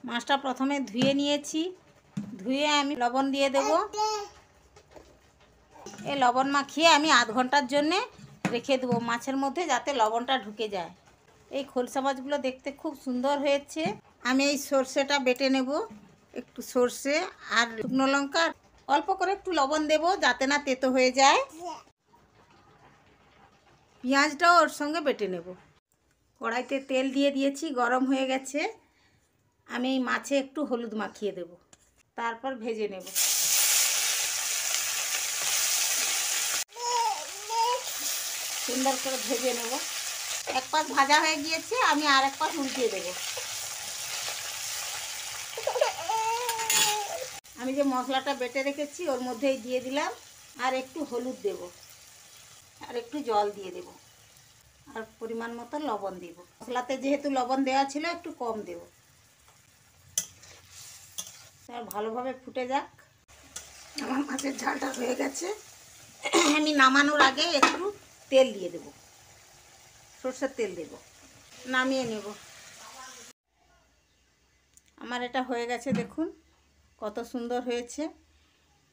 মাছটা প্রথমে ধুয়ে নিয়েছি, ধুয়ে আমি লবণ দিয়ে দেব। এই লবণ মাখিয়ে আমি আধ ঘন্টার জন্যে রেখে দেবো মাছের মধ্যে, যাতে লবণটা ঢুকে যায়। এই খোলসা মাছগুলো দেখতে খুব সুন্দর হয়েছে। আমি এই সর্ষেটা বেটে নেব, একটু সর্ষে আর শুকনো লঙ্কা, অল্প করে একটু লবণ দেব যাতে না তেতো হয়ে যায়। পেঁয়াজটাও ওর সঙ্গে বেটে নেব। কড়াইতে তেল দিয়ে দিয়েছি, গরম হয়ে গেছে। আমি এই মাছে একটু হলুদ মাখিয়ে দেব, তারপর ভেজে নেব। সুন্দর করে ভেজে নেব। এক পাশ ভাজা হয়ে গিয়েছে, আমি আর এক পাশ উল্টিয়ে দেব। আমি যে মশলাটা বেটে রেখেছি ওর মধ্যেই দিয়ে দিলাম, আর একটু হলুদ দেব, আর একটু জল দিয়ে দেব, আর পরিমাণ মতো লবণ দেব। মশলাতে যেহেতু লবণ দেওয়া ছিল একটু কম দেব। ভালোভাবে ফুটে যাক। আমার মাছের ঝালটা হয়ে গেছে। আমি নামানোর আগে একটু তেল দিয়ে দেব, সরষের তেল দেব, নামিয়ে নেব। আমার এটা হয়ে গেছে, দেখুন কত সুন্দর হয়েছে।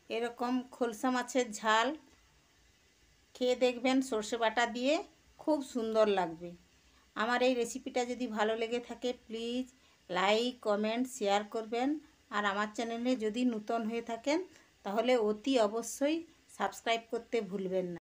এরকম খোলসা মাছের ঝাল খেয়ে দেখবেন সর্ষে বাটা দিয়ে, খুব সুন্দর লাগবে। আমার এই রেসিপিটা যদি ভালো লেগে থাকে প্লিজ লাইক কমেন্ট শেয়ার করবেন। আর আমার চ্যানেলে যদি নতুন হয়ে থাকেন তাহলে অতি অবশ্যই সাবস্ক্রাইব করতে ভুলবেন না।